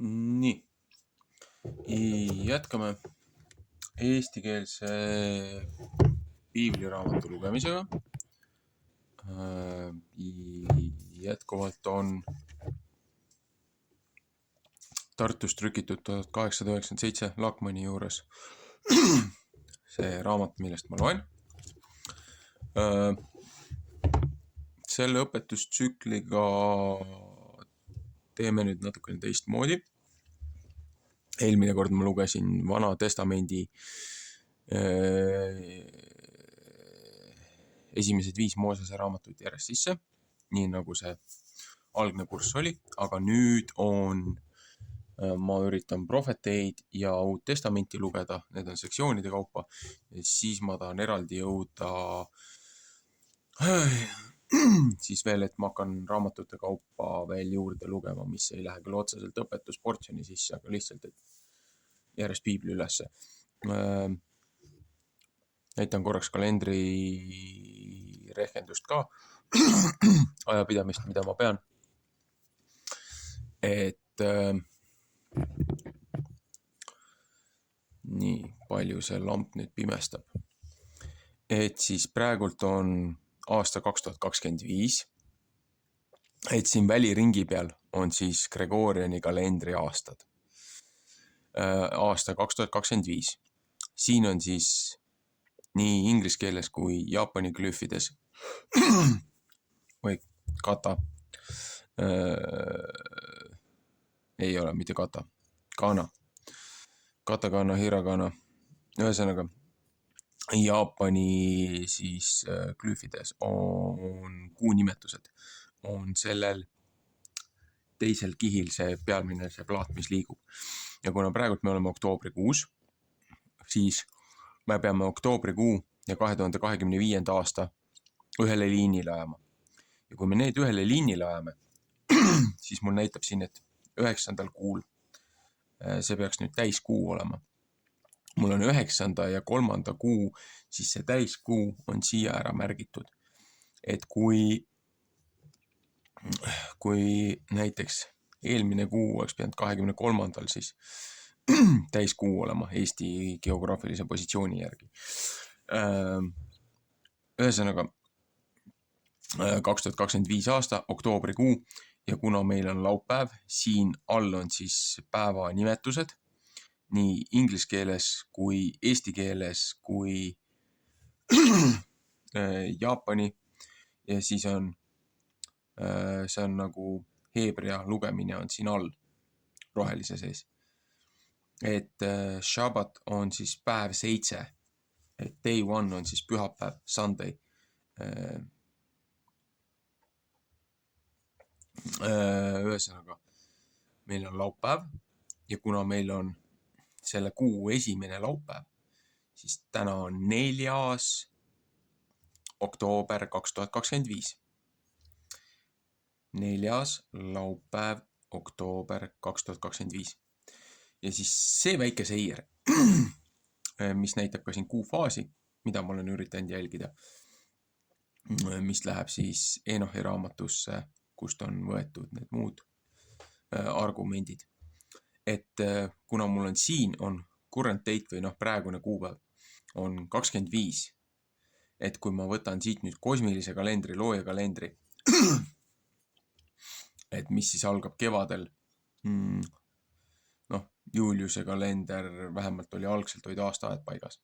Nii, jätkame eestikeelse piibliraamatu lugemisega. Jätkuvalt on Tartus trükitud 1897 Lakmani juures see raamat, millest ma loen. Selle õpetustsükliga teeme nüüd natukene teistmoodi. Eelmine kord ma lugesin Vana Testamendi esimesed 5 Moosese raamatut järjest sisse, nii nagu see algne kurss oli, aga nüüd ma üritan prohveteid ja Uut Testamenti lugeda, need on sektsioonide kaupa, ja siis ma tahan eraldi jõuda siis veel, et ma hakkan raamatute kaupa veel juurde lugema, mis ei lähe küll otseselt õpetusportsjoni sisse, aga lihtsalt, et järjest piibli ülesse. Näitan korraks kalendri rehkendust ka, ajapidamist, mida ma pean. Et nii palju see lamp nüüd pimestab. Et siis praegult on aasta 2025. Et siin väliringi peal on siis Gregoriani kalendri aastad. Aasta 2025. Siin on siis nii inglise keeles kui jaapani glüüfides või kata. Ei ole mitte kata, kana. Katakana, hiragana. Ühesõnaga, Jaapani siis glüüfides on kuunimetused. On sellel teisel kihil see pealmine see plaat, mis liigub. Ja kuna praegult me oleme oktoobrikuus, siis me peame oktoobrikuu ja 2025. aasta ühele liinile ajama. Ja kui me need ühele liinile ajame, siis mul näitab siin, et 9. kuul, see peaks nüüd täiskuu olema. Mul on 9. ja 3. kuu, siis see täiskuu on siia ära märgitud. Et kui näiteks eelmine kuu oleks pidanud 23. siis täiskuu olema Eesti geograafilise positsiooni järgi. Ühesõnaga 2025. aasta oktoobrikuu ja kuna meil on laupäev, siin all on siis päeva nimetused nii inglise keeles kui eesti keeles kui jaapani ja siis on see on nagu heebrea lugemine on siin all rohelise sees. Et Shabbat on siis päev 7, et day 1 on siis pühapäev, Sunday. Ühesõnaga, meil on laupäev ja kuna meil on selle kuu esimene laupäev, siis täna on 4. oktoober 2025. 4. laupäev, oktoober 2025. Ja siis see väike seier, mis näitab ka siin kuufaasi, mida ma olen üritanud jälgida, mis läheb siis Enohi raamatusse, kust on võetud need muud argumendid. Et kuna mul on siin on current date või praegune kuupäev on 25, et kui ma võtan siit nüüd kosmilise kalendri, looja kalendri, et mis siis algab kevadel, Juliuse kalender vähemalt oli algselt olid aastaajad paigas.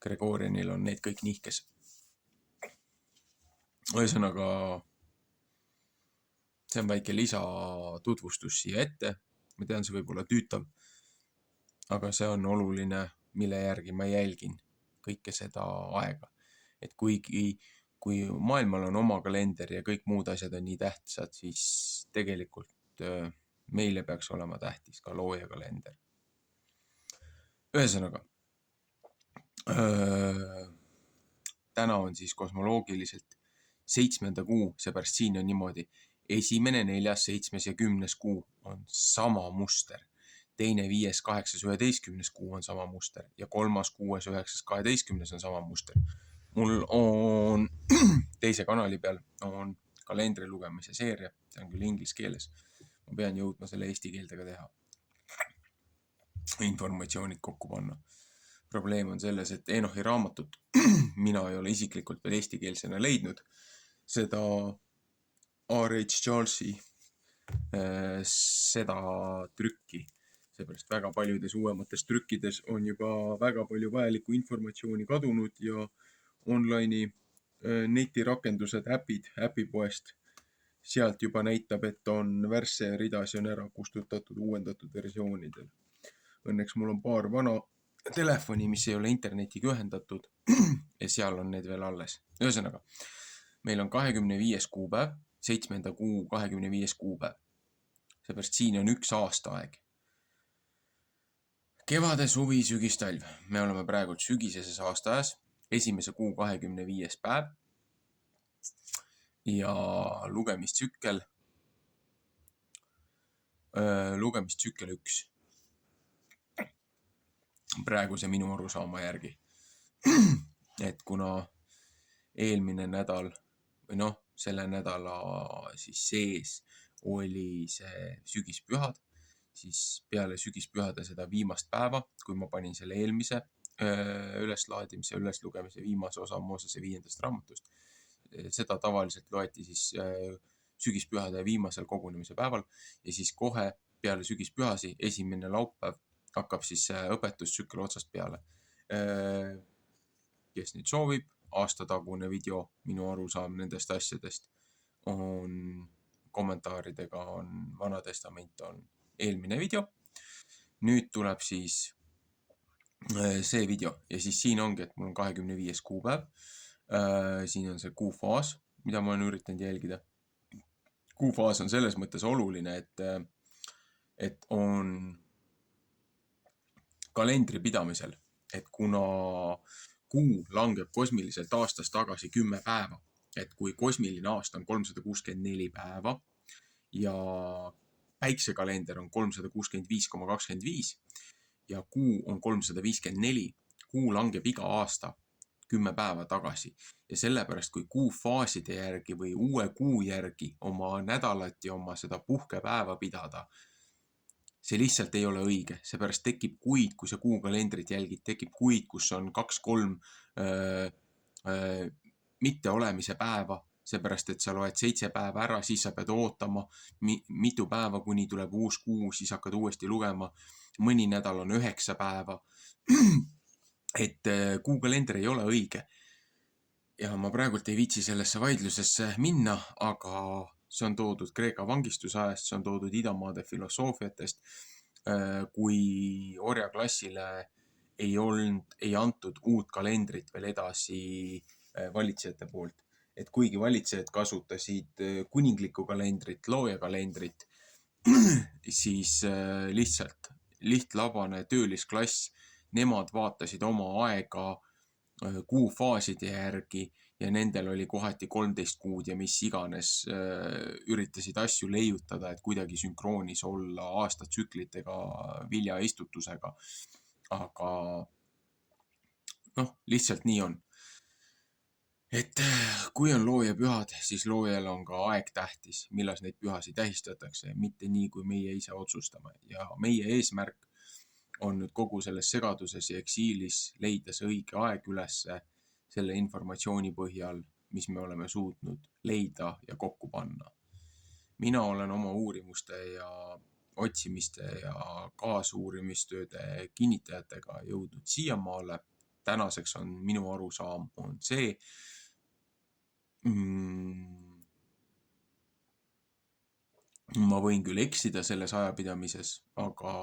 Gregorianil on need kõik nihkes. Ühesõnaga, see on väike lisatutvustus siia ette. Ma tean, see võib olla tüütav, aga see on oluline, mille järgi ma jälgin kõike seda aega. Et kui maailmal on oma kalender ja kõik muud asjad on nii tähtsad, siis tegelikult meile peaks olema tähtis ka looja kalender. Ühesõnaga, täna on siis kosmoloogiliselt 7. kuu, seepärast siin on niimoodi 1., 4., 7. ja 10. kuu on sama muster. 2., 5., 8., 11. kuu on sama muster ja 3., 6., 9., 12. on sama muster. Mul on teise kanali peal on kalendri lugemise seeria, see on küll inglise keeles. Ma pean jõudma selle eesti keeldega teha. informatsioonid kokku panna. Probleem on selles, et Enochi raamatut mina ei ole isiklikult veel eestikeelsena leidnud. Seda R.H. Charlesi seda trükki, seepärast väga paljudes uuemates trükkides on juba väga palju vajalikku informatsiooni kadunud ja online'i netirakendused, äpipoest, sealt juba näitab, et on värsse ridasi on ära kustutatud uuendatud versioonidel. Õnneks mul on paar vana telefoni, mis ei ole internetiga ühendatud ja seal on need veel alles. Ühesõnaga, meil on 25. kuupäev, 7. kuu 25. kuupäev. Seepärast siin on 1 aastaaeg. Kevade, suvi, sügis, talv. Me oleme praegu sügiseses aastaajas, 1. kuu 25. päev ja lugemistsükkel 1. Praeguse minu arusaama järgi. Et kuna eelmine nädal või selle nädala siis sees oli see sügispühad, siis peale sügispühade seda viimast päeva, kui ma panin selle eelmise üleslaadimise, üleslugemise viimase osa Moosese 5. raamatust, seda tavaliselt loeti siis sügispühade viimasel kogunemise päeval ja siis kohe peale sügispühasi, 1. laupäev, hakkab siis õpetustsükkel otsast peale. Kes nüüd soovib, aastatagune video, minu arusaam nendest asjadest on kommentaaridega, on Vana Testament, on eelmine video. Nüüd tuleb siis see video ja siis siin ongi, et mul on 25. kuupäev. Siin on see kuufaas, mida ma olen üritanud jälgida. Kuufaas on selles mõttes oluline, et on kalendri pidamisel, et kuna kuu langeb kosmiliselt aastast tagasi 10 päeva, et kui kosmiline aasta on 364 päeva ja päiksekalender on 365,25 ja kuu on 354, kuu langeb iga aasta 10 päeva tagasi ja sellepärast, kui kuufaaside järgi või uue kuu järgi oma nädalat ja oma seda puhkepäeva pidada, see lihtsalt ei ole õige, seepärast tekib kuid, kui sa kuukalendrit jälgid, tekib kuid, kus on 2-3 mitteolemise päeva, seepärast, et sa loed 7 päeva ära, siis sa pead ootama mitu päeva, kuni tuleb uus kuu, siis hakkad uuesti lugema. Mõni nädal on 9 päeva. Et kuukalender ei ole õige. Ja ma praegult ei viitsi sellesse vaidlusesse minna, aga see on toodud Kreeka vangistusajast, see on toodud idamaade filosoofiatest, kui orjaklassile ei antud uut kalendrit veel edasi valitsejate poolt. Et kuigi valitsejad kasutasid kuninglikku kalendrit, loojakalendrit, siis lihtsalt lihtlabane töölisklass, nemad vaatasid oma aega kuufaaside järgi ja nendel oli kohati 13 kuud ja mis iganes üritasid asju leiutada, et kuidagi sünkroonis olla aastatsüklitega, viljaistutusega. Aga lihtsalt nii on. Et kui on loojapühad, siis loojal on ka aeg tähtis, millas neid pühasi tähistatakse, mitte nii, kui meie ise otsustame. Ja meie eesmärk on nüüd kogu selles segaduses ja eksiilis leida see õige aeg ülesse selle informatsiooni põhjal, mis me oleme suutnud leida ja kokku panna. Mina olen oma uurimuste ja otsimiste ja kaasuurimistööde kinnitajatega jõudnud siiamaale. Tänaseks on minu arusaam on see, ma võin küll eksida selles ajapidamises, aga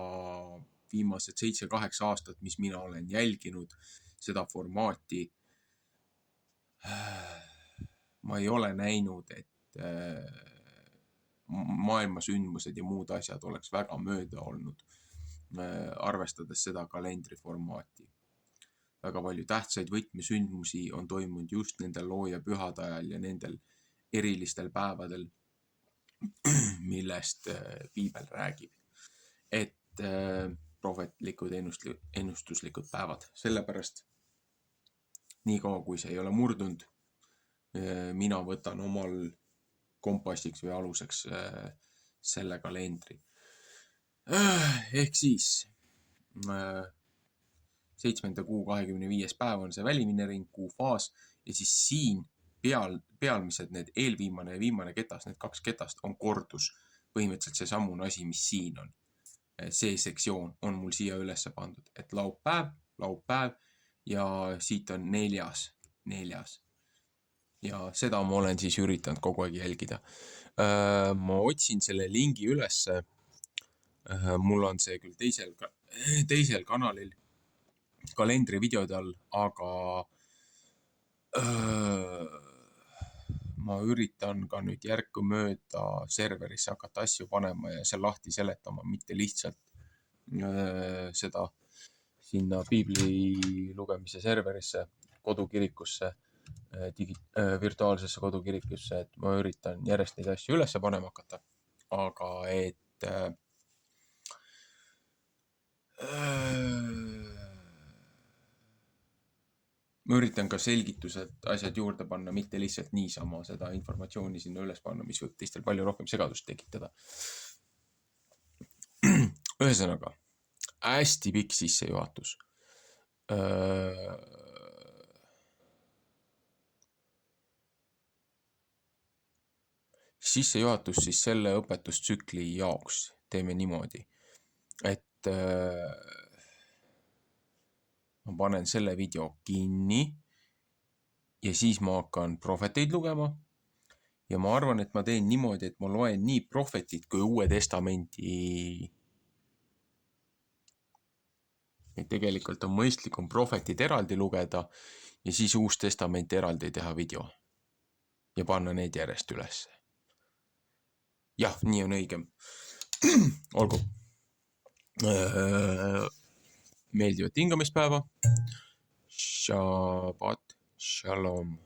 viimased 7-8 aastat, mis mina olen jälginud seda formaati, ma ei ole näinud, et maailmasündmused ja muud asjad oleks väga mööda olnud, arvestades seda kalendriformaati. Väga palju tähtsaid võtmesündmusi on toimunud just nendel loojapühade ajal ja nendel erilistel päevadel, millest piibel räägib. Et prohvetlikud ennustuslikud päevad. Sellepärast nii kaua, kui see ei ole murdunud, mina võtan omal kompassiks või aluseks selle kalendri. Ehk siis 7. kuu 25. päev on see välimine ring, kuu faas ja siis siin pealmised need eelviimane ja viimane ketas, need 2 ketast on kordus. Põhimõtteliselt see samune asi, mis siin on. See sektsioon on mul siia üles pandud, et laupäev ja siit on 4. Ja seda ma olen siis üritanud kogu aeg jälgida. Ma otsin selle lingi ülesse. Mul on see küll teisel kanalil kalendrivideode all, aga ma üritan ka nüüd järkumööda serverisse hakata asju panema ja seal lahti seletama, mitte lihtsalt seda sinna piibli lugemise serverisse, kodukirikusse, virtuaalsesse kodukirikusse, et ma üritan järjest neid asju üles panema hakata, aga et ma üritan ka selgitused, asjad juurde panna, mitte lihtsalt niisama seda informatsiooni sinna üles panna, mis võib teistel palju rohkem segadust tekitada. Ühesõnaga, hästi pikk sissejuhatus. Sissejuhatus siis selle õpetustsükli jaoks teeme niimoodi, et ma panen selle video kinni ja siis ma hakkan prohveteid lugema. Ja ma arvan, et ma teen niimoodi, et ma loen nii prohvetit kui Uue Testamenti. Et tegelikult on mõistlikum prohvetid eraldi lugeda ja siis Uus Testament eraldi teha video ja panna need järjest üles. Jah, nii on õigem. Olgu. Meeldivat hingamispäeva. Shabbat shalom.